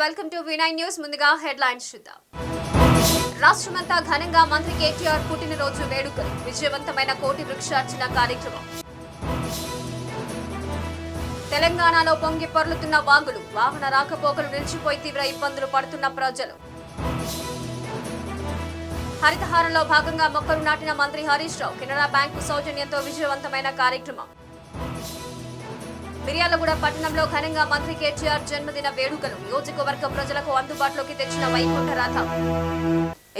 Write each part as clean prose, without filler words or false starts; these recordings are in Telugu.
Welcome to V9 news. ముందుగా హెడ్లైన్స్ చూద్దాం. రాష్ట్రమంతా ఘనంగా మంత్రి కేటీఆర్ పుట్టినరోజు వేడుకలు, విజయవంతమైన కోటి వృక్షార్చన కార్యక్రమం. తెలంగాణలో పొంగి పొర్లుతున్న వాగులు, వాహన రాకపోకలు నిలిచిపోయి తీవ్ర ఇబ్బందులు పడుతున్న ప్రజలు. హరితహారంలో భాగంగా మొక్కలు నాటిన మంత్రి హరీష్ రావు, కెనరా బ్యాంకు సౌజన్యంతో విజయవంతమైన కార్యక్రమం. మిర్యాలగూడ పట్టణంలో ఘనంగా మంత్రి కేటీఆర్ జన్మదిన వేడుకలు, నియోజకవర్గ ప్రజలకు అందుబాటులోకి తెచ్చిన వైకుంఠ రథం.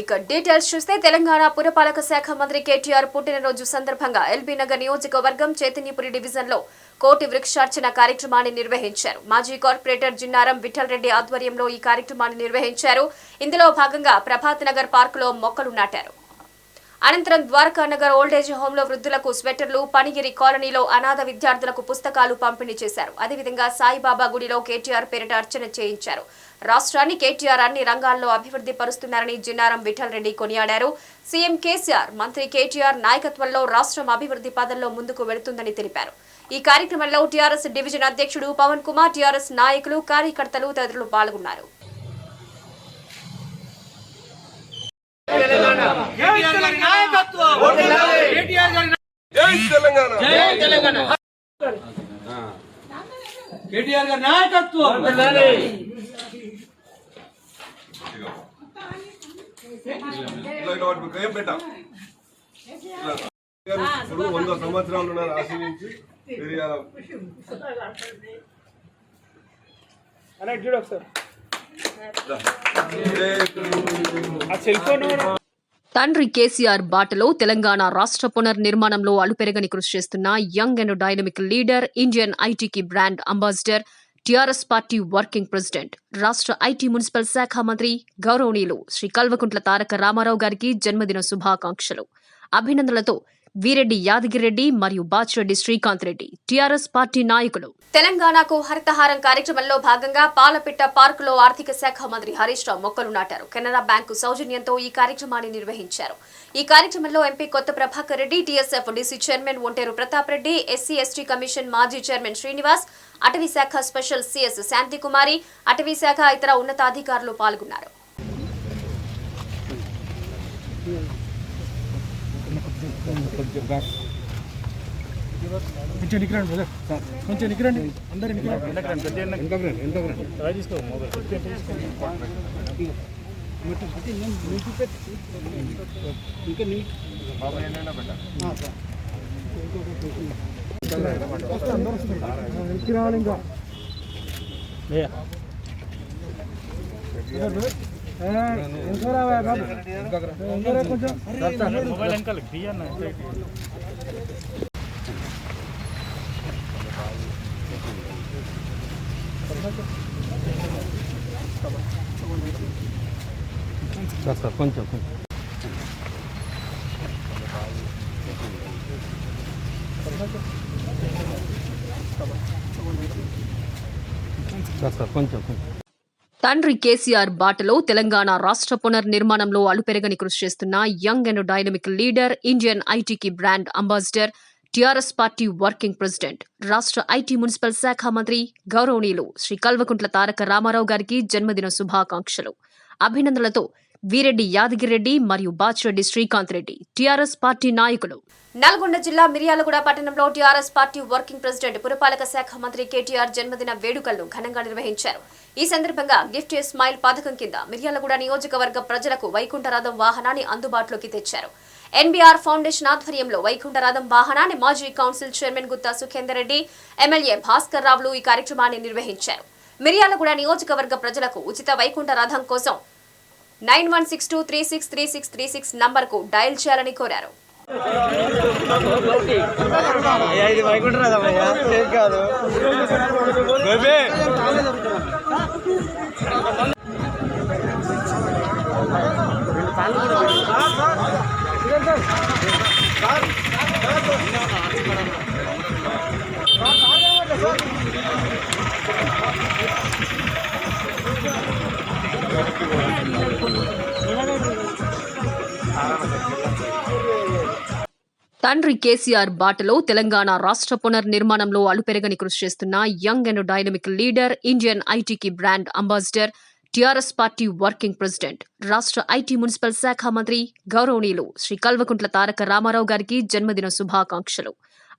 ఇక డీటెయిల్స్ చూస్తే తెలంగాణ పురపాలక శాఖ మంత్రి కేటీఆర్ పుట్టినరోజు సందర్భంగా ఎల్బీ నగర్ నియోజకవర్గం చైతన్యపురి డివిజన్ లో కోటి వృక్షార్చన కార్యక్రమాన్ని నిర్వహించారు. మాజీ కార్పొరేటర్ జిన్నారం విఠల్ రెడ్డి ఆధ్వర్యంలో ఈ కార్యక్రమాన్ని నిర్వహించారు. ఇందులో భాగంగా ప్రభాత్ నగర్ పార్కులో మొక్కలు నాటారు. అనంతరం ద్వారకా నగర్ ఓల్డేజ్ హోమ్ లో వృద్ధులకు స్వెటర్లు, పనిగిరి కాలనీలో అనాథ విద్యార్థులకు పుస్తకాలు పంపిణీ చేశారు. అదేవిధంగా సాయిబాబా గుడిలో కేటీఆర్ పేరిట అర్చన చేయించారు. రాష్ట్రాన్ని కేటీఆర్ అన్ని రంగాల్లో అభివృద్ధి పరుస్తున్నారని జిన్నారం విఠల్ రెడ్డి కొనియాడారు. సీఎం కేసీఆర్, మంత్రి కేటీఆర్ నాయకత్వంలో రాష్ట్రం అభివృద్ధి పదంలో ముందుకు వెళుతుందని తెలిపారు. ఈ కార్యక్రమంలో టీఆర్ఎస్ డివిజన్ అధ్యక్షుడు పవన్ కుమార్, టీఆర్ఎస్ నాయకులు, కార్యకర్తలు తదితరులు పాల్గొన్నారు. ఇప్పుడు 100 సంవత్సరాలు ఆశీర్వించి చూడు ఒకసారి ఆ సెల్ ఫోన్ తండ్రి కేసీఆర్ బాటలో తెలంగాణ రాష్ట్ర పునర్నిర్మాణంలో అలుపెరగని కృషి చేస్తున్న young and dynamic leader, Indian ఐటీకి brand ambassador, TRS party working president, రాష్ట్ర ఐటీ మున్సిపల్ శాఖ మంత్రి గౌరవనీయులు శ్రీ కల్వకుంట్ల తారక రామారావు గారికి జన్మదిన శుభాకాంక్షలు, అభినందనలతో వీరెడ్డి యాదగిరెడ్డి మరియు బాచిరెడ్డి శ్రీకాంత్ రెడ్డి, టీఆర్ఎస్ పార్టీ నాయకులు. తెలంగాణకు హరితహారం కార్యక్రమంలో భాగంగా పాలపిట్ట పార్కులో ఆర్థిక శాఖ మంత్రి హరీష్ రావు మొక్కలు నాటారు. కెనరా బ్యాంకు సౌజన్యంతో ఈ కార్యక్రమాన్ని నిర్వహించారు. ఈ కార్యక్రమంలో ఎంపీ కొత్త Prabhakar Reddy, TSF DC chairman Onteru Pratap Reddy, SC ST commission మాజీ చైర్మన్ శ్రీనివాస్, అటవీ శాఖ స్పెషల్ సిఎస్ శాంతికుమారి, అటవీ శాఖ ఇతర ఉన్నతాధికారులు పాల్గొన్నారు. కొంచెం నిక్కరండి సార్, కొంచెం నిక్కరండి, అందరు మొబైల్ వెనకాల తీయన్న. కొంచెం కొంచెం తండ్రి కేసీఆర్ బాటలో తెలంగాణ రాష్ట్ర పునర్నిర్మాణంలో అలుపెరగని కృషి చేస్తున్న young and dynamic leader, Indian ఐటీకి brand ambassador, TRS party working president, రాష్ట్ర ఐటీ మున్సిపల్ శాఖ మంత్రి గౌరవనీయులు శ్రీ కల్వకుంట్ల తారక రామారావు గారికి జన్మదిన శుభాకాంక్షలు, అభినందనలతో వీరెడ్డి యాదగిరెడ్డి మరియు బాచిరెడ్డి శ్రీకాంత్ రెడ్డి, టీఆర్ఎస్ పార్టీ నాయకులు. నల్గొండ జిల్లా మిర్యాలగూడ పట్టణంలో టీఆర్ఎస్ పార్టీ వర్కింగ్ ప్రెసిడెంట్, పురపాలక శాఖ మంత్రి కేటీఆర్ జన్మదిన వేడుకలను ఘనంగా నిర్వహించారు. ఈ సందర్భంగా గిఫ్ట్ ఏ స్మైల్ పథకం కింద మిర్యాలగూడ నియోజకవర్గ ప్రజలకు వైకుంఠరథం వాహనాన్ని అందుబాటులోకి తెచ్చారు. ఎన్బీఆర్ ఫౌండేషన్ ఆధ్వర్యంలో వైకుంఠరథం వాహనాన్ని మాజీ council chairman Gutta Sukhender Reddy, MLA Bhaskar రావులు ఈ కార్యక్రమాన్ని నిర్వహించారు. మిర్యాలగూడ నియోజకవర్గ ప్రజలకు ఉచిత వైకుంఠ రథం కోసం 9162363636 నంబర్కు డయల్ చేయాలని కోరారు. తండ్రి కేసీఆర్ బాటలో తెలంగాణ రాష్ట్ర పునర్నిర్మాణంలో అలుపెరగని కృషి చేస్తున్న young and dynamic leader, Indian ఐటీకి brand ambassador, TRS party working president, రాష్ట్ర ఐటీ మున్సిపల్ శాఖ మంత్రి గౌరవనీయులు శ్రీ కల్వకుంట్ల తారక రామారావు గారికి జన్మదిన శుభాకాంక్షలు.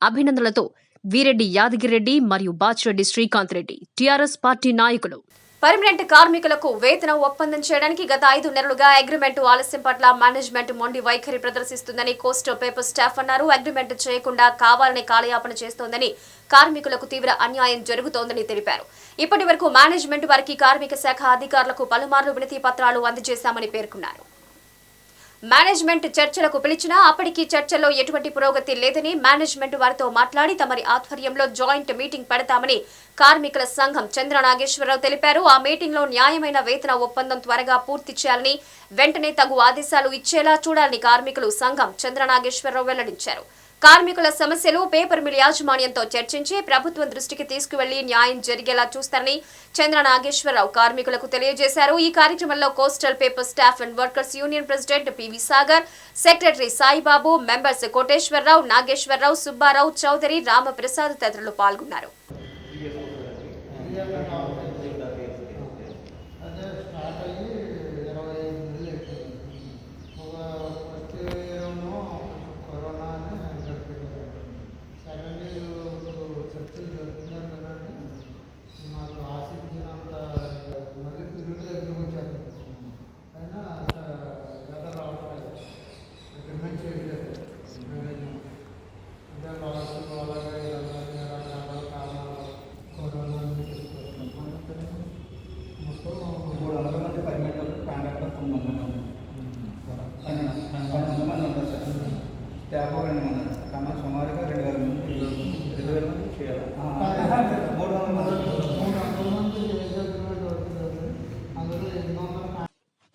అభినందనలతో వీరెడ్డి యాదగిరెడ్డి మరియు బాచిరెడ్డి శ్రీకాంత్ రెడ్డి, టీఆర్ఎస్ పార్టీ నాయకులు. పర్మనెంట్ కార్మికులకు వేతన ఒప్పందం చేయడానికి గత 5 నెలలుగా అగ్రిమెంట్ ఆలస్యం పట్ల మేనేజ్మెంట్ మొండి వైఖరి ప్రదర్శిస్తుందని కోస్టల్ పేపర్ స్టాఫ్ అన్నారు. అగ్రిమెంట్ చేయకుండా కావాలని కాలయాపన చేస్తోందని, కార్మికులకు తీవ్ర అన్యాయం జరుగుతోందని తెలిపారు. ఇప్పటి వరకు మేనేజ్మెంట్ వారికి కార్మిక శాఖ అధికారులకు పలుమార్లు వినతి పత్రాలు అందజేశామని పేర్కొన్నారు. మేనేజ్మెంట్ చర్చలకు పిలిచినా అప్పటికీ చర్చల్లో ఎటువంటి పురోగతి లేదని, మేనేజ్మెంట్ వారితో మాట్లాడి తమరి ఆధ్వర్యంలో జాయింట్ మీటింగ్ పెడతామని కార్మికుల సంఘం చంద్ర నాగేశ్వరరావు తెలిపారు. ఆ మీటింగ్ లో న్యాయమైన వేతన ఒప్పందం త్వరగా పూర్తి చేయాలని, వెంటనే తగు ఆదేశాలు ఇచ్చేలా చూడాలని కార్మికులు సంఘం చంద్ర నాగేశ్వరరావు వెల్లడించారు. కార్మికుల సమస్యలు పేపర్ మిల్ యాజమాన్యంతో చర్చించి ప్రభుత్వం దృష్టికి తీసుకువెళ్లి న్యాయం జరిగేలా చూస్తారని చంద్ర నాగేశ్వరరావు కార్మికులకు తెలియజేశారు. ఈ కార్యక్రమంలో coastal paper staff and workers union president PV Sagar, secretary Saibabu, members Koteswararao, Nageswararao, Subbarao, Chowdary, Ramprasad తదితరులు పాల్గొన్నారు.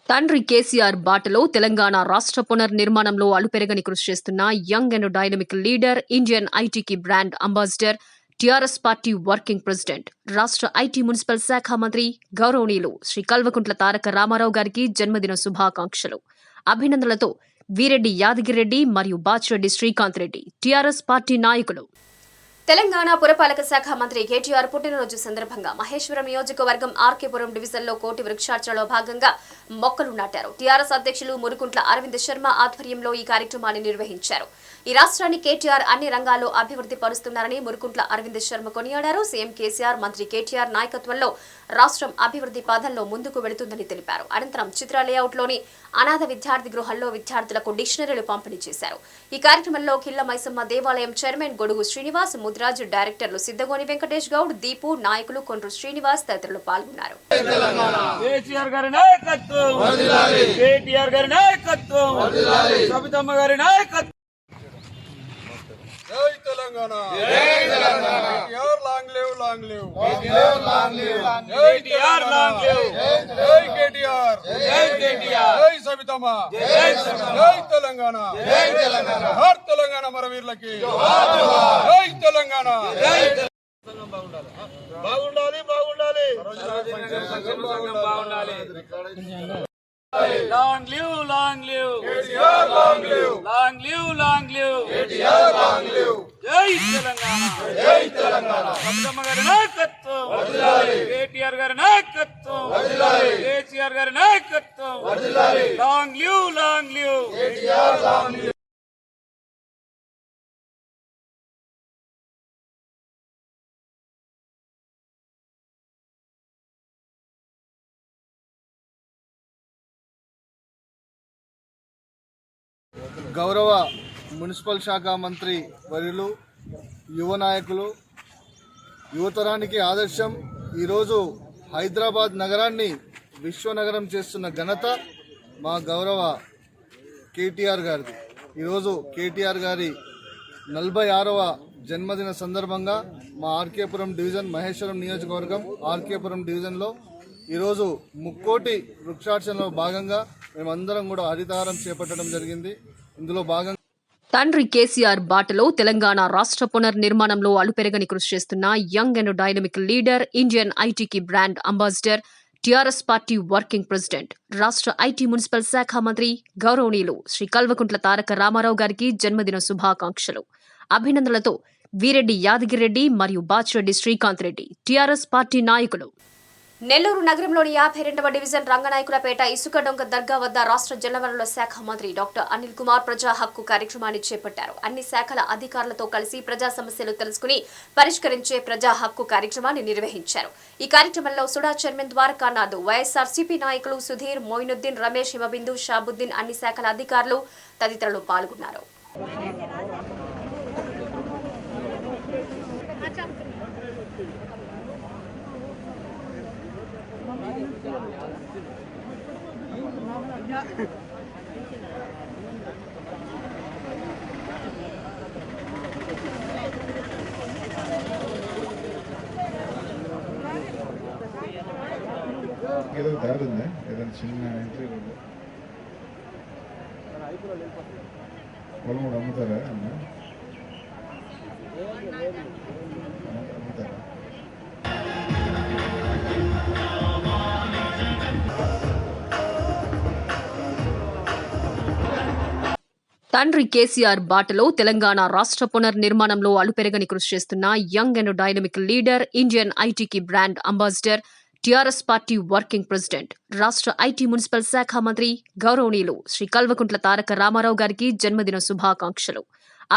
తండ్రి కేసీఆర్ బాటలో తెలంగాణ రాష్ట్ర పునర్నిర్మాణంలో అలుపెరగని కృషి చేస్తున్న young and dynamic leader, Indian ఐటీకి brand ambassador, TRS party working president, రాష్ట్ర ఐటీ మున్సిపల్ శాఖ మంత్రి గౌరవనీయులు శ్రీ కల్వకుంట్ల తారక రామారావు గారికి జన్మదిన శుభాకాంక్షలు. అభినందనలతో వీరెడ్డి యాదగిరెడ్డి మరియు బాచిరెడ్డి శ్రీకాంత్ రెడ్డి, టీఆర్ఎస్ పార్టీ నాయకులు. తెలంగాణ పురపాలక శాఖ మంత్రి కేటీఆర్ పుట్టినరోజు సందర్భంగా మహేశ్వరం నియోజకవర్గం ఆర్కేపురం డివిజన్లో కోటి వృక్షార్చనలో భాగంగా మొక్కలు నాటారు. టీఆర్ఎస్ అధ్యక్షులు మురుకుంట్ల అరవింద్ శర్మ ఆధ్వర్యంలో ఈ కార్యక్రమాన్ని నిర్వహించారు. ఈ రాష్ట్రాన్ని కేటీఆర్ అన్ని రంగాల్లో అభివృద్ధి పరుస్తున్నారని మురుకుంట్ల అరవింద్ శర్మ కొనియాడారు. సీఎం కేసీఆర్, మంత్రి కేటీఆర్ నాయకత్వంలో రాష్ట్రం అభివృద్ధి పాదంలో ముందుకు వెళుతుందని తెలిపారు. అనంతరం చిత్ర లేఅవుట్లోని అనాథ విద్యార్థి గృహంలో విద్యార్థులకు డిక్షనరీలు పంపిణీ చేశారు. ఈ కార్యక్రమంలో కిల్ల మైసమ్మ దేవాలయం చైర్మన్ గొడుగు శ్రీనివాస్, ముద్రాజ్, డైరెక్టర్లు సిద్ధగోని వెంకటేష్ గౌడ్, దీపు, నాయకులు కొండ్రు శ్రీనివాస్ తదితరులు పాల్గొన్నారు. జై తెలంగాణ, జై Telangana, KTR long live, long live, KTR long live, జై కేటీఆర్ లాంగ్ లివ్, జై కేటీఆర్, జై కేటీఆర్, జై సబితమ్మ, జై సబితమ్మ, జై తెలంగాణ, జై తెలంగాణ, హర్ తెలంగాణ మరవీరులకి జోహార్ జోహార్, జై తెలంగాణ, జై బాగుండాలి, బాగుండాలి, బాగుండాలి, బాగుండాలి. Long live, long live, KTR long live, long live, long live, KTR long live, జై తెలంగాణ, జై తెలంగాణ, సబితమ్మ గారి నాయకత్వం వర్ధిల్లాలి, కేటీఆర్ గారి నాయకత్వం వర్ధిల్లాలి, కేసీఆర్ గారి నాయకత్వం వర్ధిల్లాలి, long live, long live, KTR long live. గౌరవ మున్సిపల్ శాఖ మంత్రి వర్యులు, యువ నాయకులు, యువతరానికి ఆదర్శం, ఈరోజు హైదరాబాద్ నగరాన్ని విశ్వనగరం చేస్తున్న ఘనత మా గౌరవ కేటీఆర్ గారిది. ఈరోజు కేటీఆర్ గారి 46వ జన్మదిన సందర్భంగా మా ఆర్కేపురం డివిజన్, మహేశ్వరం నియోజకవర్గం ఆర్కేపురం డివిజన్లో ఈరోజు ముక్కోటి వృక్షార్చనలో భాగంగా మేమందరం కూడా హరితహారం చేపట్టడం జరిగింది. ఇందులో భాగంగా తండ్రి కేసీఆర్ బాటలో తెలంగాణ రాష్ట్ర పునర్నిర్మాణంలో అలుపెరగని కృషి చేస్తున్న young and dynamic leader, Indian ఐటీకి brand ambassador, TRS party working president, రాష్ట్ర ఐటీ మున్సిపల్ శాఖ మంత్రి గౌరవనీయులు శ్రీ కల్వకుంట్ల తారక రామారావు గారికి జన్మదిన శుభాకాంక్షలు. అభినందనలతో వీరెడ్డి యాదగిరెడ్డి మరియు బాచిరెడ్డి శ్రీకాంత్ రెడ్డి, టీఆర్ఎస్ పార్టీ నాయకులు. నెల్లూరు నగరంలోని 52వ డివిజన్ రంగనాయకులపేట ఇసుక డొంక దర్గా వద్ద రాష్ట్ర జలవనరుల శాఖ మంత్రి డాక్టర్ అనిల్ కుమార్ ప్రజా హక్కు కార్యక్రమాన్ని చేపట్టారు. అన్ని శాఖల అధికారులతో కలిసి ప్రజా సమస్యలు తెలుసుకుని పరిష్కరించే ప్రజా హక్కు కార్యక్రమాన్ని నిర్వహించారు. ఈ కార్యక్రమంలో సుడా చైర్మన్ ద్వారకానాథ్, వైఎస్ఆర్సీపీ నాయకులు సుధీర్, మొయినుద్దీన్, రమేష్, హిమబిందు, షాబుద్దీన్, అన్ని శాఖల అధికారులు తదితరులు పాల్గొన్నారు. ఏదో దారి ఉందా ఏదైనా చిన్న ఎంట్రీ రోడ్డు పొలం కూడా అమ్ముతారా అన్న అమ్ముతారా తండ్రి కేసీఆర్ బాటలో తెలంగాణ రాష్ట్ర పునర్నిర్మాణంలో అలుపెరగని కృషి చేస్తున్న young and dynamic leader, Indian ఐటీకి brand ambassador, TRS party working president, రాష్ట్ర ఐటీ మున్సిపల్ శాఖ మంత్రి గౌరవనీయులు శ్రీ కల్వకుంట్ల తారక రామారావు గారికి జన్మదిన శుభాకాంక్షలు.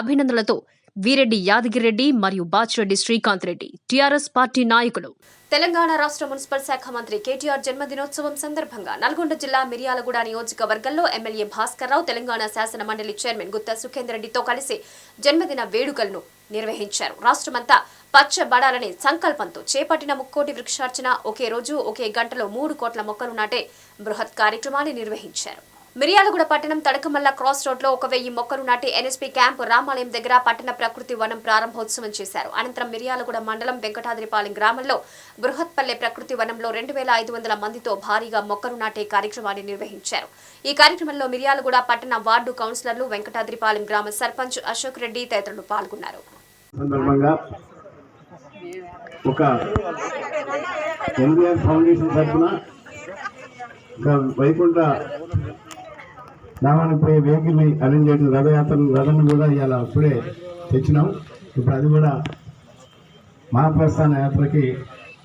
అభినందనలతో వీరెడ్డి యాదగిరెడ్డి మరియు బాచిరెడ్డి శ్రీకాంత్ రెడ్డి, టీఆర్ఎస్ పార్టీ నాయకులు. తెలంగాణ రాష్ట్ర మున్సిపల్ శాఖ మంత్రి కేటీఆర్ జన్మదినోత్సవం సందర్భంగా నల్గొండ జిల్లా మిర్యాలగూడ నియోజకవర్గంలో ఎమ్మెల్యే భాస్కర్ రావు తెలంగాణ శాసన మండలి చైర్మన్ గుత్తా సుఖేందర్ రెడ్డితో కలిసి జన్మదిన వేడుకలను నిర్వహించారు. రాష్ట్రమంతా పచ్చబడాలనే సంకల్పంతో చేపట్టిన 3 కోటి వృక్షార్చన, ఒకే రోజు ఒకే గంటలో 3 కోట్ల మొక్కలు నాటే బృహత్ కార్యక్రమాన్ని నిర్వహించారు. మిర్యాలగూడ పట్టణం తడకమల్ల క్రాస్ రోడ్ లో 1000 మొక్కలు నాటి ఎన్ఎస్పీ క్యాంపు రామాలయం దగ్గర పట్టణ ప్రకృతి వనం ప్రారంభోత్సవం చేశారు. అనంతరం మిర్యాలగూడ మండలం వెంకటాద్రిపాలెం గ్రామంలో బృహత్పల్లె ప్రకృతి వనంలో 2500 మందితో భారీగా మొక్కలు నాటే కార్యక్రమాన్ని నిర్వహించారు. ఈ కార్యక్రమంలో మిర్యాలగూడ పట్టణ వార్డు కౌన్సిలర్లు, వెంకటాద్రిపాలెం గ్రామ సర్పంచ్ అశోక్ రెడ్డి తదితరులు పాల్గొన్నారు. ఒక ఎన్బిఆర్ ఫౌండేషన్ తరఫున వైకుంఠ రామానికి పోయే వెహికల్ని అరేంజ్ చేయడం, రథం కూడా ఇవాళ అప్పుడే తెచ్చినాం. ఇప్పుడు అది కూడా మహాప్రస్థాన యాత్రకి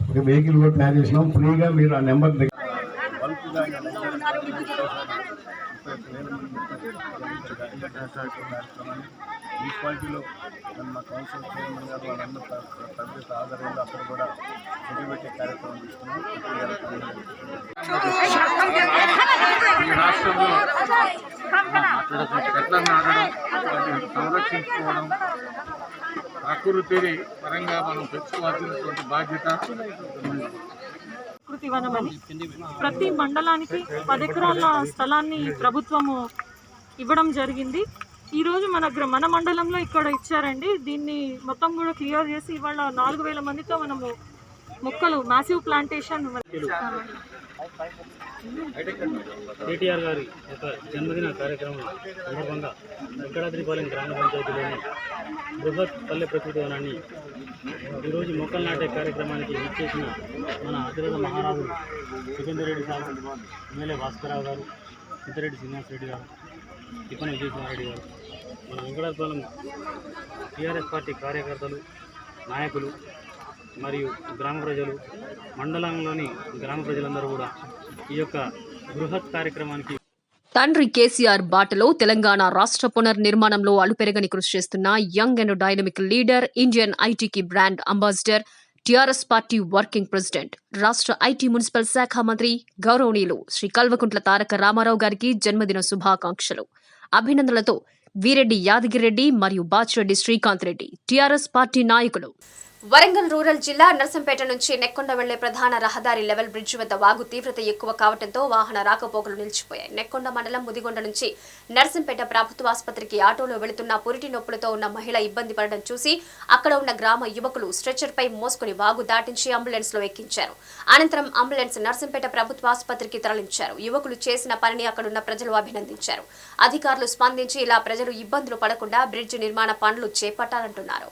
ఒక వెహికల్ కూడా తయారు చేసినాం. ఫ్రీగా మీరు ఆ నెంబర్ మున్సిపాలిటీలో మా కౌన్సిల్ చైర్మన్ గారు వాళ్ళందరూ పెద్ద ఆధారంలో అక్కడ కూడా చెట్టు కార్యక్రమం తీసుకున్నాం. ఈ రాష్ట్రంలో చెట్లను నాటడం, సంరక్షించుకోవడం, ప్రకృతిని పరంగా మనం పెంచుకోవాల్సినటువంటి బాధ్యత. ప్రకృతి వనమని ప్రతి మండలానికి 10 ఎకరాల స్థలాన్ని ప్రభుత్వము ఇవ్వడం జరిగింది. ఈరోజు మన మండలంలో ఇక్కడ ఇచ్చారండి. దీన్ని మొత్తం కూడా క్లియర్ చేసి ఇవాళ 4000 మందితో మనము మొక్కలు మ్యాసివ్ ప్లాంటేషన్. కేటీఆర్ గారి యొక్క జన్మదిన కార్యక్రమం సందర్భంగా వెంకటాద్రిపాలెం గ్రామ పంచాయతీలోని బృహత్ పల్లె ప్రకృతి వనాన్ని ఈరోజు మొక్కలు నాటే కార్యక్రమానికి ఇచ్చేసిన మన అతిరథ మహారాజు సుఖేందర్ రెడ్డి సార్, ఎమ్మెల్యే భాస్కరరావు గారు, సిద్దిరెడ్డి శ్రీనివాసరెడ్డి గారు, తిప్పన విజయకుమారెడ్డి గారు, మన వెంకటాద్రిపాలెం టీఆర్ఎస్ పార్టీ కార్యకర్తలు, నాయకులు మరియు గ్రామ ప్రజలు, మండలంలోని గ్రామ ప్రజలందరూ కూడా ఈ యొక్క బృహత్ కార్యక్రమానికి. తండ్రి కేసీఆర్ బాటలో తెలంగాణ రాష్ట్ర పునర్నిర్మాణంలో అలుపెరగని కృషి చేస్తున్న young and dynamic leader, Indian ఐటీకి brand ambassador, TRS party working president, రాష్ట్ర ఐటీ మున్సిపల్ శాఖ మంత్రి గౌరవనీయులు శ్రీ కల్వకుంట్ల తారక రామారావు గారికి జన్మదిన శుభాకాంక్షలు. అభినందనలతో వీరెడ్డి యాదగిరెడ్డి మరియు బాచిరెడ్డి శ్రీకాంత్ రెడ్డి, టీఆర్ఎస్ పార్టీ నాయకులు. వరంగల్ రూరల్ జిల్లా నర్సంపేట నుంచి నెక్కొండ వెళ్లే ప్రధాన రహదారి లెవెల్ బ్రిడ్జ్ వద్ద వాగు తీవ్రత ఎక్కువ కావడంతో వాహన రాకపోకలు నిలిచిపోయాయి. నెక్కొండ మండలం ముదిగొండ నుంచి నర్సంపేట ప్రభుత్వ ఆసుపత్రికి ఆటోలో వెళుతున్న పురిటి నొప్పులతో ఉన్న మహిళ ఇబ్బంది పడడం చూసి అక్కడ ఉన్న గ్రామ యువకులు స్ట్రెచర్ పై మోసుకుని వాగు దాటించి అంబులెన్స్ లో ఎక్కించారు. అనంతరం అంబులెన్స్ నర్సంపేట ప్రభుత్వ ఆసుపత్రికి తరలించారు. యువకులు చేసిన పనిని అక్కడున్న ప్రజలు అభినందించారు. అధికారులు స్పందించి ఇలా ప్రజలు ఇబ్బందులు పడకుండా బ్రిడ్జ్ నిర్మాణ పనులు చేపట్టాలంటున్నారు.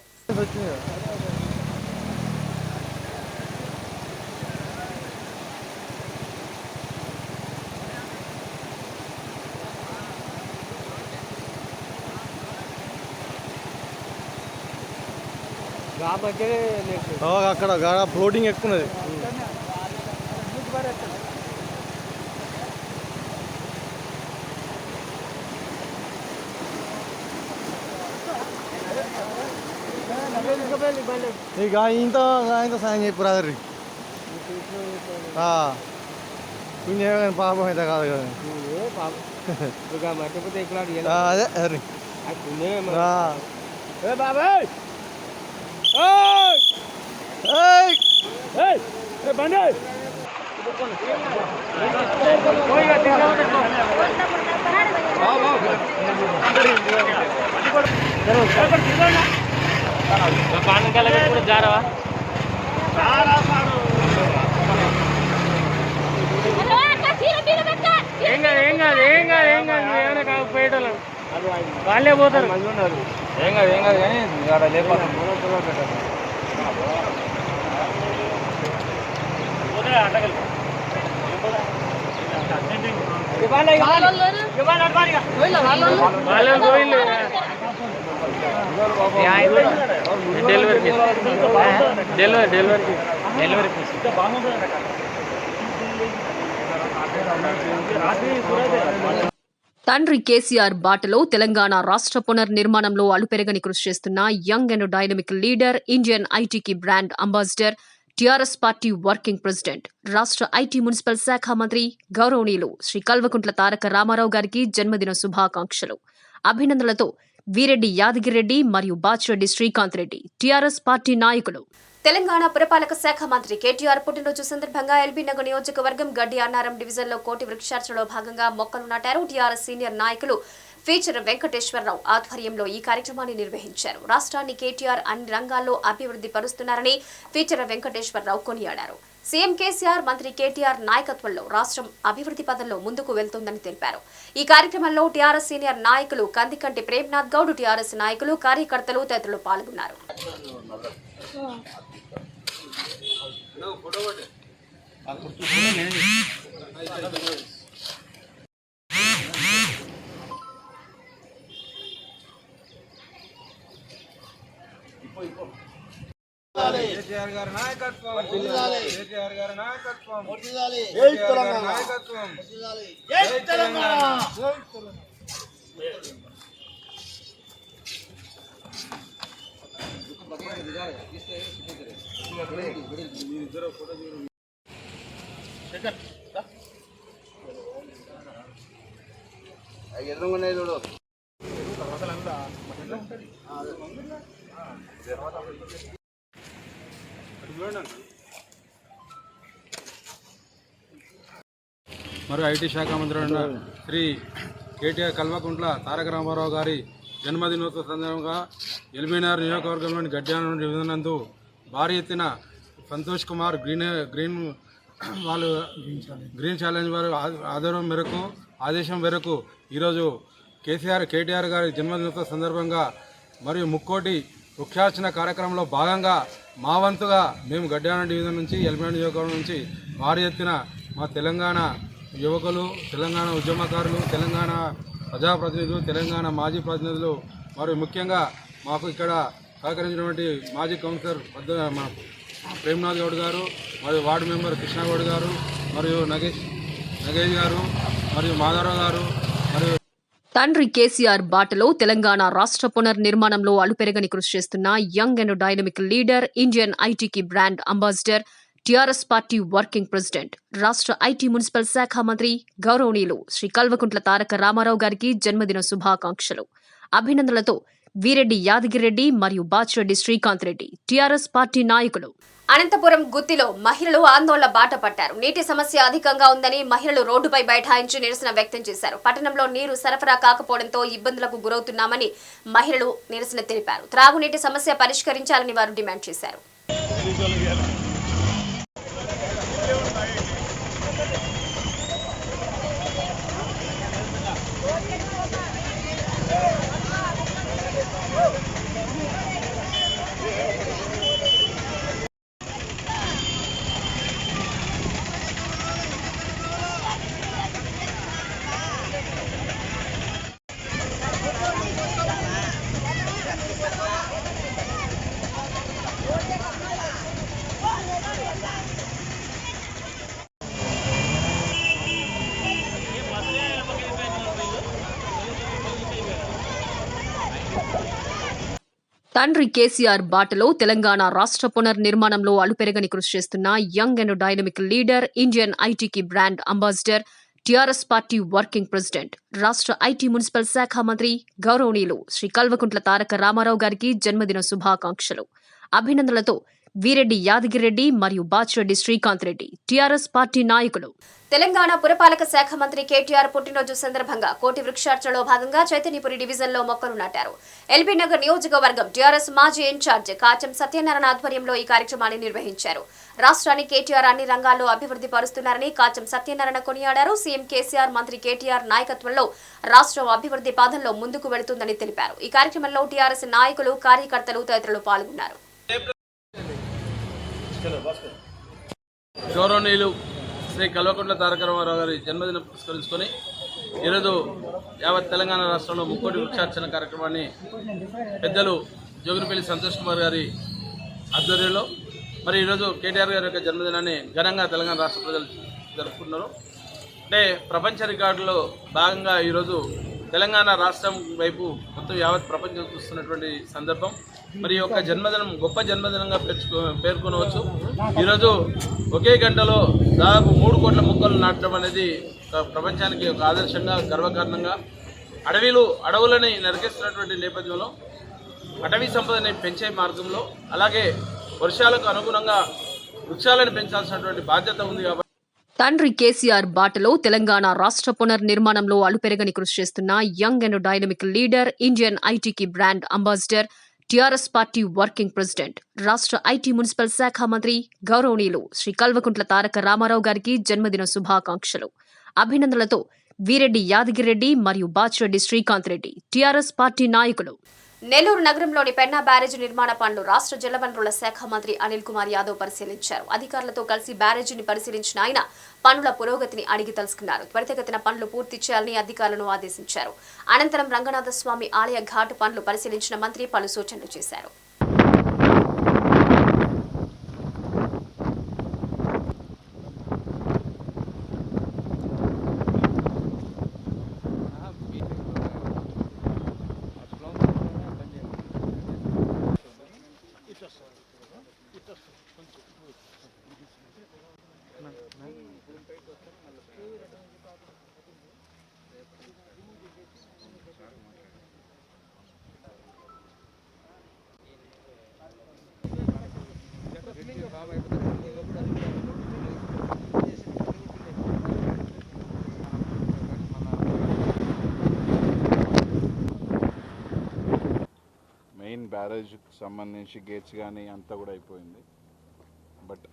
అక్కడ ఫ్లోటింగ్ ఎక్కువ ఉన్నది. ఇక ఆయనతో సాయం చెప్పు రాదర్రి పుణ్యం పాపం అయితే కాదు కదా అదే అర్రి బాబాయ్ బండి జారవా ఏం కాదు ఏమైనా కాకపోయేటోళ్ళు వాళ్ళే పోతారు ఏం కాదు కానీ తండ్రి కేసీఆర్ బాటలో తెలంగాణ రాష్ట్ర పునర్నిర్మాణంలో అలుపెరగని కృషి చేస్తున్న young and dynamic leader, Indian ఐటీకి brand ambassador, TRS party working president, రాష్ట్ర ఐటీ మున్సిపల్ శాఖ మంత్రి గౌరవనీయులు శ్రీ కల్వకుంట్ల తారక రామారావు గారికి జన్మదిన శుభాకాంక్షలు. అభినందనలతో వీరెడ్డి యాదగిరెడ్డి మరియు బాచిరెడ్డి శ్రీకాంత్ రెడ్డి, టీఆర్ఎస్ పార్టీ నాయకులు. తెలంగాణ పురపాలక శాఖ మంత్రి కేటీఆర్ పుట్టినరోజు సందర్భంగా ఎల్బీ నగర్ నియోజకవర్గం గడ్డి అన్నారం డివిజన్లో కోటి వృక్షార్చనలో భాగంగా మొక్కలు నాటారు. టీఆర్ఎస్ సీనియర్ నాయకులు ఫీచర్ వెంకటేశ్వరరావు ఆధ్వర్యంలో ఈ కార్యక్రమాన్ని నిర్వహించారు. రాష్ట్రాన్ని కేటీఆర్ అన్ని రంగాల్లో అభివృద్ధి పరుస్తున్నారని ఫీచర్ వెంకటేశ్వరరావు కొనియాడారు. సీఎం కేసీఆర్, మంత్రి కేటీఆర్ నాయకత్వంలో రాష్ట్రం అభివృద్ధి పదంలో ముందుకు వెళ్తోందని తెలిపారు. ఈ కార్యక్రమంలో టీఆర్ఎస్ సీనియర్ నాయకులు కందికంటి ప్రేమ్నాథ్ గౌడ్, టీఆర్ఎస్ నాయకులు, కార్యకర్తలు తదితరులు పాల్గొన్నారు. కేటీఆర్ గారి నాయకత్వం, కేటీఆర్ గారి నాయకత్వం, కేటీఆర్ గారి నాయకత్వం, జై తెలంగాణ. ఎదురుకున్నాయి చూడు. మరియు ఐటీ శాఖ మంత్రి అయిన శ్రీ కేటీఆర్ కల్వకుంట్ల తారక రామారావు గారి జన్మదినోత్సవ సందర్భంగా ఎల్బీనగర్ నియోజకవర్గంలోని గడ్డియానం డివిజన్ నందు భారీ ఎత్తున సంతోష్ కుమార్ గ్రీన్ ఛాలెంజ్ వారి ఆదేశం మేరకు ఈరోజు కేటీఆర్ గారి జన్మదినోత్సవ సందర్భంగా మరియు ముక్కోటి వృక్షార్చన కార్యక్రమంలో భాగంగా మా వంతుగా మేము గడ్డియానం డివిజన్ నుంచి ఎల్బీనగర్ నియోజకవర్గం నుంచి భారీ ఎత్తున మా తెలంగాణ యువకులు, తెలంగాణ ఉద్యమకారులు, తెలంగాణ ప్రజాప్రతినిధులు, తెలంగాణ మాజీ ప్రతినిధులు మరియు ముఖ్యంగా మాకు ఇక్కడ సహకరించినటువంటి మాజీ కౌన్సిలర్ మన ప్రేమ్నాథ్ గౌడ్ గారు మరియు వార్డు మెంబర్ కృష్ణగౌడ్ గారు మరియు నగేష్ గారు మరియు మాధవరావు గారు మరియు తండ్రి కేసీఆర్ బాటలో తెలంగాణ రాష్ట్ర పునర్నిర్మాణంలో అలుపెరగని కృషి చేస్తున్న young and dynamic leader, Indian ఐటీకి brand ambassador, TRS party working president, రాష్ట్ర ఐటీ మున్సిపల్ శాఖ మంత్రి గౌరవనీయులు శ్రీ కల్వకుంట్ల తారక రామారావు గారికి జన్మదిన శుభాకాంక్షలు. అభినందనలతో వీరెడ్డి యాదగిరెడ్డి మరియు బాచిరెడ్డి శ్రీకాంత్ రెడ్డి, టీఆర్ఎస్ పార్టీ నాయకులు. అనంతపురం గుత్తిలో మహిళలు ఆందోళన బాట పట్టారు. నీటి సమస్య అధికంగా ఉందని మహిళలు రోడ్డుపై బైఠాయించి నిరసన వ్యక్తం చేశారు. పట్టణంలో నీరు సరఫరా కాకపోవడంతో ఇబ్బందులకు గురవుతున్నామని మహిళలు నిరసన తెలిపారు. త్రాగునీటి సమస్య పరిష్కరించాలని వారు డిమాండ్ చేశారు. తండ్రి కేసీఆర్ బాటలో తెలంగాణ రాష్ట్ర పునర్నిర్మాణంలో అలుపెరగని కృషి చేస్తున్న young and dynamic leader, Indian ఐటీకి brand ambassador, TRS party working president, రాష్ట్ర ఐటీ మున్సిపల్ శాఖ మంత్రి గౌరవనీయులు శ్రీ కల్వకుంట్ల తారక రామారావు గారికి జన్మదిన శుభాకాంక్షలు. అభినందనలతో వీరెడ్డి యాదగిరెడ్డి మరియు బాచిరెడ్డి శ్రీకాంత్ రెడ్డి, టీఆర్ఎస్ పార్టీ నాయకులు. తెలంగాణ పురపాలక శాఖ మంత్రి కేటీఆర్ పుట్టినరోజు సందర్భంగా కోటి వృక్షార్చనలో భాగంగా చైతన్యపురి డివిజన్లో మొక్కలు నాటారు. ఎల్బీ నగర్ నియోజకవర్గం టీఆర్ఎస్ మాజీ ఇన్ఛార్జ్ కాచం సత్యనారాయణ ఆధ్వర్యంలో ఈ కార్యక్రమాన్ని నిర్వహించారు. రాష్ట్రాన్ని కేటీఆర్ అన్ని రంగాల్లో అభివృద్ధి పరుస్తున్నారని కాచం సత్యనారాయణ కొనియాడారు. సీఎం కేసీఆర్, మంత్రి కేటీఆర్ నాయకత్వంలో రాష్ట్రం అభివృద్ధి పాదంలో ముందుకు వెళుతుందని తెలిపారు. ఈ కార్యక్రమంలో టీఆర్ఎస్ నాయకులు, కార్యకర్తలు తదితరులు పాల్గొన్నారు. గౌరవనీయులు శ్రీ కల్వకుంట్ల తారక రామారావు గారి జన్మదినం పురస్కరించుకొని ఈరోజు యావత్ తెలంగాణ రాష్ట్రంలో ముక్కోటి వృక్షార్చన కార్యక్రమాన్ని పెద్దలు జోగినిపల్లి సంతోష్ కుమార్ గారి ఆధ్వర్యంలో మరి ఈరోజు కేటీఆర్ గారి యొక్క జన్మదినాన్ని ఘనంగా తెలంగాణ రాష్ట్ర ప్రజలు జరుపుకున్నారు. అంటే ప్రపంచ రికార్డులో భాగంగా ఈరోజు తెలంగాణ రాష్ట్రం వైపు మొత్తం యావత్ ప్రపంచం చూస్తున్నటువంటి సందర్భం. మరి యొక్క జన్మదినం గొప్ప జన్మదినంగా పేర్కొనవచ్చు. ఈరోజు ఒకే గంటలో దాదాపు 3 కోట్ల మొక్కలు నాటడం అనేది ప్రపంచానికి ఒక ఆదర్శంగా, గర్వకారణంగా అడవులని నరికేస్తున్నటువంటి నేపథ్యంలో అటవీ సంపదని పెంచే మార్గంలో అలాగే వర్షాలకు అనుగుణంగా వృక్షాలను పెంచాల్సినటువంటి బాధ్యత ఉంది. కాబట్టి తండ్రి కేసీఆర్ బాటలో తెలంగాణ రాష్ట్ర పునర్నిర్మాణంలో అలుపెరగని కృషి చేస్తున్న young and dynamic leader, Indian ఐటీకి brand ambassador, TRS party working president, రాష్ట్ర ఐటీ మున్సిపల్ శాఖ మంత్రి గౌరవనీయులు శ్రీ కల్వకుంట్ల తారక రామారావు గారికి జన్మదిన శుభాకాంక్షలు. అభినందనలతో వీరెడ్డి యాదగిరెడ్డి మరియు బాచిరెడ్డి శ్రీకాంత్ రెడ్డి, టీఆర్ఎస్ పార్టీ నాయకులు. నెల్లూరు నగరంలోని పెన్నా బ్యారేజీ నిర్మాణ పనులు రాష్ట్ర జలవనరుల శాఖ మంత్రి అనిల్ కుమార్ యాదవ్ పరిశీలించారు. అధికారులతో కలిసి బ్యారేజీని పరిశీలించిన ఆయన పనుల పురోగతిని అడిగి తెలుసుకున్నారు. త్వరితగతిన పనులు పూర్తి చేయాలని అధికారులను ఆదేశించారు. అనంతరం రంగనాథస్వామి ఆలయ ఘాటు పనులు పరిశీలించిన మంత్రి పలు సూచనలు చేశారు. మెయిన్ బ్యారేజ్కి సంబంధించి గేట్స్ కానీ అంతా కూడా అయిపోయింది. బట్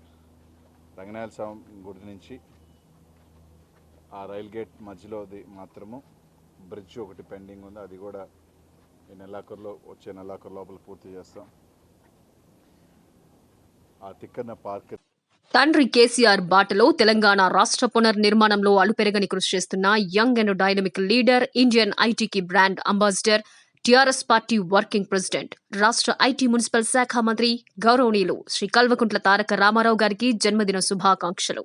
రంగనాథ స్వామి గుడి నుంచి ఆ రైల్ గేట్ మధ్యలోది మాత్రము బ్రిడ్జ్ ఒకటి పెండింగ్ ఉంది. అది కూడా వచ్చే నెలాఖరు లోపల పూర్తి చేస్తాం. ఆ తిక్కన పార్క్. తండ్రి కేసీఆర్ బాటలో తెలంగాణ రాష్ట్ర పునర్నిర్మాణంలో అలుపెరగని కృషి చేస్తున్న young and dynamic leader, Indian ఐటీకి brand ambassador, TRS party working president, రాష్ట్ర ఐటీ మున్సిపల్ శాఖ మంత్రి గౌరవనీయులు శ్రీ కల్వకుంట్ల తారక రామారావు గారికి జన్మదిన శుభాకాంక్షలు.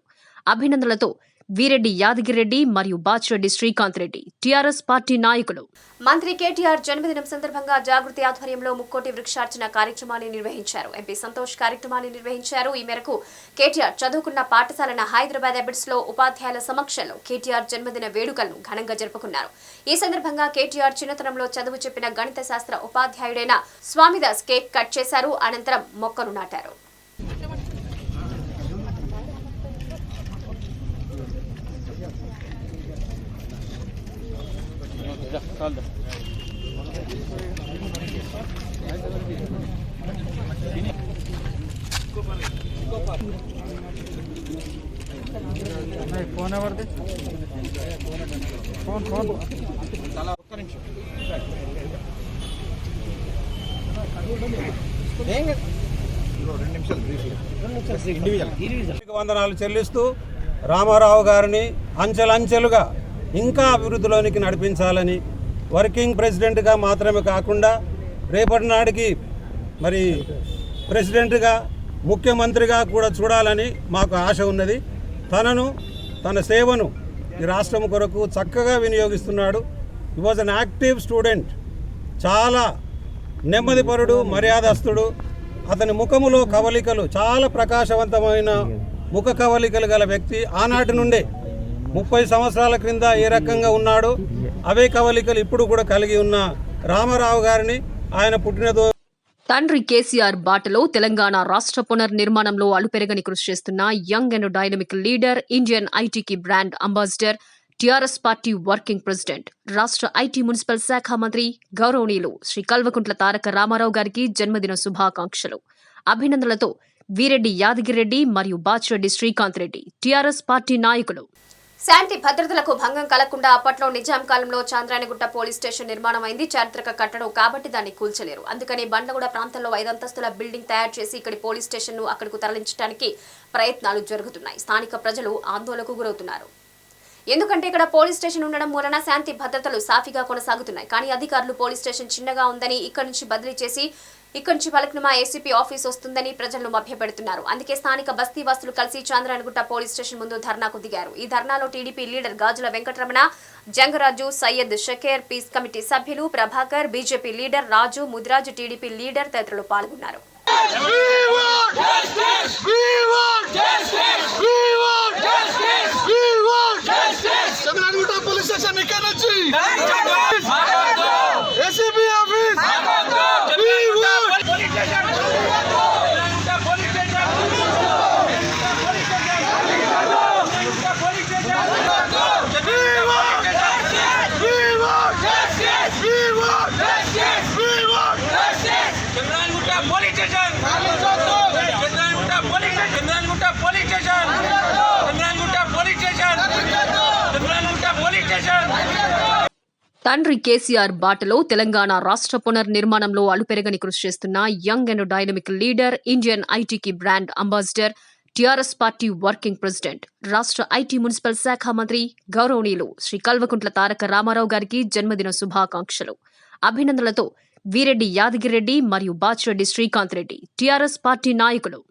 అభినందనలతో వీరెడ్డి యాదగిరెడ్డి మరియు బాచిరెడ్డి శ్రీకాంత్ రెడ్డి, టీఆర్ఎస్ పార్టీ నాయకులు. మంత్రి కేటీఆర్ జన్మదినం సందర్భంగా జాగృతి ఆధ్వర్యంలో ముక్కోటి వృక్షార్చన కార్యక్రమాన్ని నిర్వహించారు. ఎంపీ సంతోష్ కార్యక్రమాన్ని నిర్వహించారు. ఈ మేరకు కేటీఆర్ చదువుకున్న పాఠశాలైన హైదరాబాద్ ఎబిట్స్ లో ఉపాధ్యాయుల సమక్షంలో కేటీఆర్ జన్మదిన వేడుకలను ఘనంగా జరుపుకున్నారు. ఈ సందర్భంగా కేటీఆర్ చిన్నతనంలో చదువు చెప్పిన గణిత శాస్త్ర ఉపాధ్యాయుడైన స్వామిదాస్ కేక్ కట్ చేశారు. అనంతరం మొక్కలు నాటారు. ఫోన్ ఎవరిది? ఫోన్ ఒక్క నిమిషం. వందనాలు చెల్లిస్తూ రామారావు గారిని అంచెలంచెలుగా ఇంకా అభివృద్ధిలోనికి నడిపించాలని, వర్కింగ్ ప్రెసిడెంట్గా మాత్రమే కాకుండా రేపటి నాటికి మరి ప్రెసిడెంట్గా, ముఖ్యమంత్రిగా కూడా చూడాలని మాకు ఆశ ఉన్నది. తన సేవను ఈ రాష్ట్రం కొరకు చక్కగా వినియోగిస్తున్నాడు. He was an active student. చాలా నెమ్మదిపరుడు, మర్యాదస్తుడు. అతని ముఖములో కవలికలు చాలా ప్రకాశవంతమైన ముఖ కవలికలు గల వ్యక్తి. ఆనాటి నుండే 30 సంవత్సరాల క్రింద ఏ రకంగా ఉన్నాడో అవే కవలికలు ఇప్పుడు కూడా కలిగి ఉన్న రామారావు గారిని ఆయన పుట్టినదో తండ్రి కేసీఆర్ బాటలో తెలంగాణ రాష్ట్ర పునర్నిర్మాణంలో అలుపెరగని కృషి చేస్తున్న young and dynamic leader, Indian ఐటీకి brand ambassador, TRS party working president, రాష్ట్ర ఐటీ మున్సిపల్ శాఖ మంత్రి గౌరవనీయులు శ్రీ కల్వకుంట్ల తారక రామారావు గారికి జన్మదిన శుభాకాంక్షలు. అభినందనలతో వీరెడ్డి యాదగిరెడ్డి మరియు బాచిరెడ్డి శ్రీకాంత్ రెడ్డి, టీఆర్ఎస్ పార్టీ నాయకులు. శాంతి భద్రతలకు భంగం కలగకుండా అప్పట్లో నిజాం కాలంలో చాంద్రాయణగుట్ట పోలీస్ స్టేషన్ నిర్మాణం అయింది. చారిత్రక కట్టడం కాబట్టి దాన్ని కూల్చలేరు. అందుకని బండ్లగూడ ప్రాంతంలో 5 అంతస్తుల బిల్డింగ్ తయారు చేసి ఇక్కడి పోలీస్ స్టేషన్ ను అక్కడకు తరలించడానికి ప్రయత్నాలు జరుగుతున్నాయి. స్థానిక ప్రజలు ఆందోళనకు గురవుతున్నారు. ఎందుకంటే ఇక్కడ పోలీస్ స్టేషన్ ఉండడం మూలన శాంతి భద్రతలు సాఫీగా కొనసాగుతున్నాయి. కానీ అధికారులు పోలీస్ స్టేషన్ చిన్నగా ఉందని ఇక్కడి నుంచి బదిలీ చేసి ఇక్కడి నుంచి పలకనుమా ఏసీపీ ఆఫీస్ వస్తుందని ప్రజలను మభ్యపెడుతున్నారు. అందుకే స్థానిక బస్తీ వాసులు కలిసి చాంద్రాయణగుట్ట పోలీస్ స్టేషన్ ముందు ధర్నాకు దిగారు. ఈ ధర్నాలో టీడీపీ లీడర్ గాజుల వెంకటరమణ, జంగరాజు, సయ్యద్ షకీర్, పీస్ కమిటీ సభ్యులు ప్రభాకర్, బీజేపీ లీడర్ రాజు, ముదిరాజు, టీడీపీ లీడర్ తదితరులు పాల్గొన్నారు. తండ్రి కేసీఆర్ బాటలో తెలంగాణ రాష్ట్ర పునర్నిర్మాణంలో అలుపెరగని కృషి చేస్తున్న young and dynamic leader, Indian ఐటీకి brand ambassador, TRS party working president, రాష్ట్ర ఐటీ మున్సిపల్ శాఖ మంత్రి గౌరవనీయులు శ్రీ కల్వకుంట్ల తారక రామారావు గారికి జన్మదిన శుభాకాంక్షలు. అభినందనలతో వీరెడ్డి యాదగిరెడ్డి మరియు బాచిరెడ్డి శ్రీకాంత్ రెడ్డి, టీఆర్ఎస్ పార్టీ నాయకులు.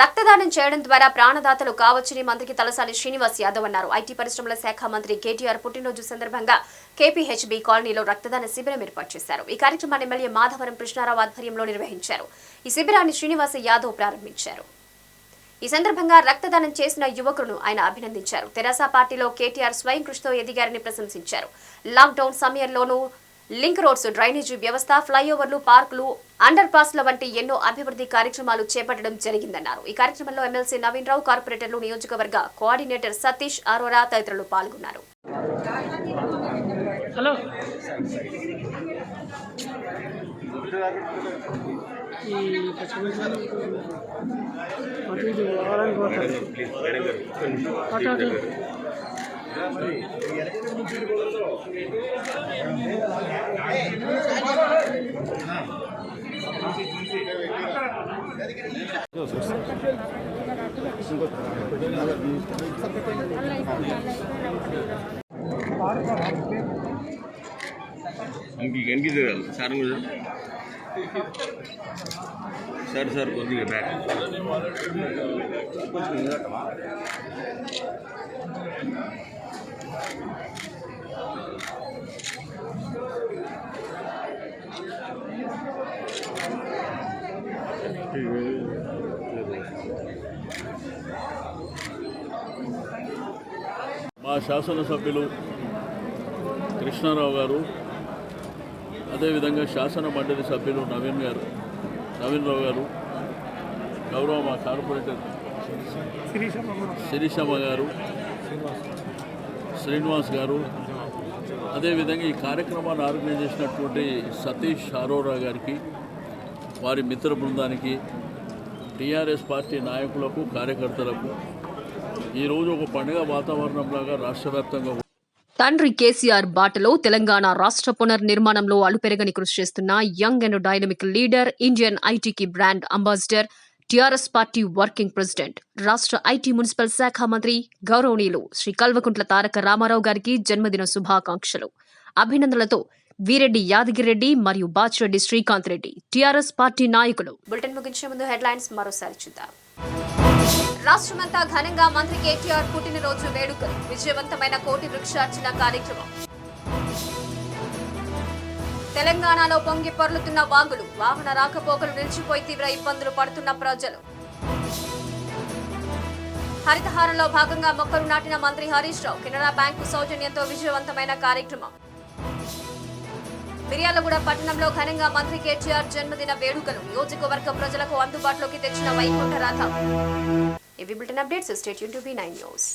రక్తదానం చేయడం ద్వారా ప్రాణదాతలు కావచ్చని మంత్రికి తలసాని శ్రీనివాస్ యాదవ్ అన్నారు. ఐటీ పరిశ్రమల శాఖ మంత్రి కేటీఆర్ పుట్టినరోజు సందర్భంగా కేపీహెచ్బీ కాలనీలో రక్తదాన శిబిరం ఏర్పాటు చేశారు. ఈ కార్యక్రమాన్ని ఎమ్మెల్యే మాధవరం కృష్ణారావు ఆధ్వర్యంలో నిర్వహించారు. ఈ శిబిరాన్ని శ్రీనివాస్ యాదవ్ ప్రారంభించారు. ఈ సందర్భంగా రక్తదానం చేసిన యువకులను ఆయన అభినందించారు. తెరాస పార్టీలో కేటీఆర్ స్వయం కృషితో ఎదిగారని ప్రశంసించారు. లాక్డౌన్ సమయంలోనూ లింక్ రోడ్స్, డ్రైనేజీ వ్యవస్థ, ఫ్లైఓవర్లు, పార్కులు, అండర్ పాస్ల వంటి ఎన్నో అభివృద్ధి కార్యక్రమాలు చేపట్టడం జరిగిందన్నారు. ఈ కార్యక్రమంలో ఎమ్మెల్సీ నవీన్ రావు, కార్పొరేటర్లు, నియోజకవర్గ కోఆర్డినేటర్ సతీష్ అరోరా తదితరులు పాల్గొన్నారు. సార్ కొద్దిగా బ్యాక్ మా శాసనసభ్యులు కృష్ణారావు గారు, అదేవిధంగా శాసన మండలి సభ్యులు నవీన్ రావు గారు, గౌరవ మా కార్పొరేటర్ శిరీషమ్మ గారు, శ్రీనివాస్ గారు, అదేవిధంగా ఈ కార్యక్రమాన్ని ఆర్గనైజ్ చేసినటువంటి సతీష్ అరోరా గారికి, వారి మిత్ర బృందానికి, టీఆర్ఎస్ పార్టీ నాయకులకు, కార్యకర్తలకు ఈరోజు ఒక పండుగ వాతావరణంలాగా రాష్ట్ర వ్యాప్తంగా. తండ్రి కేసీఆర్ బాటలో తెలంగాణ రాష్ట్ర పునర్నిర్మాణంలో అలుపెరగని కృషి చేస్తున్న young and dynamic leader, Indian ఐటీకి brand ambassador, TRS party working president, రాష్ట్ర ఐటీ మున్సిపల్ శాఖ మంత్రి గౌరవనీయులు శ్రీ కల్వకుంట్ల తారక రామారావు గారికి జన్మదిన శుభాకాంక్షలు. అభినందనలతో వీరెడ్డి యాదగిరెడ్డి మరియు బాచిరెడ్డి శ్రీకాంత్ రెడ్డి, టీఆర్ఎస్ పార్టీ నాయకులు. బులెటిన్ ముగించే ముందు హెడ్లైన్స్ మరోసారి చూద్దాం. రాష్ట్రమంతా ఘనంగా మంత్రి కేటీఆర్ పుట్టినరోజు వేడుకలు, విజయవంతమైన కోటి వృక్షార్చన కార్యక్రమం. తెలంగాణలో పొంగి పొర్లుతున్న వాగులు, వాహన రాకపోకలు నిలిచిపోయి తీవ్ర ఇబ్బందులు పడుతున్న ప్రజలు. హరితహారంలో భాగంగా మొక్కలు నాటిన మంత్రి హరీష్ రావు. కెనరా బ్యాంకు సౌజన్యంతో విజయవంతమైన కార్యక్రమం. మిర్యాలగూడ పట్టణంలో ఘనంగా మంత్రి కేటీఆర్ జన్మదిన వేడుకలు. నియోజకవర్గ ప్రజలకు అందుబాటులోకి తెచ్చిన వైకుంఠ రథం. ఇవి bulletin updates. Stay tune to B nine news.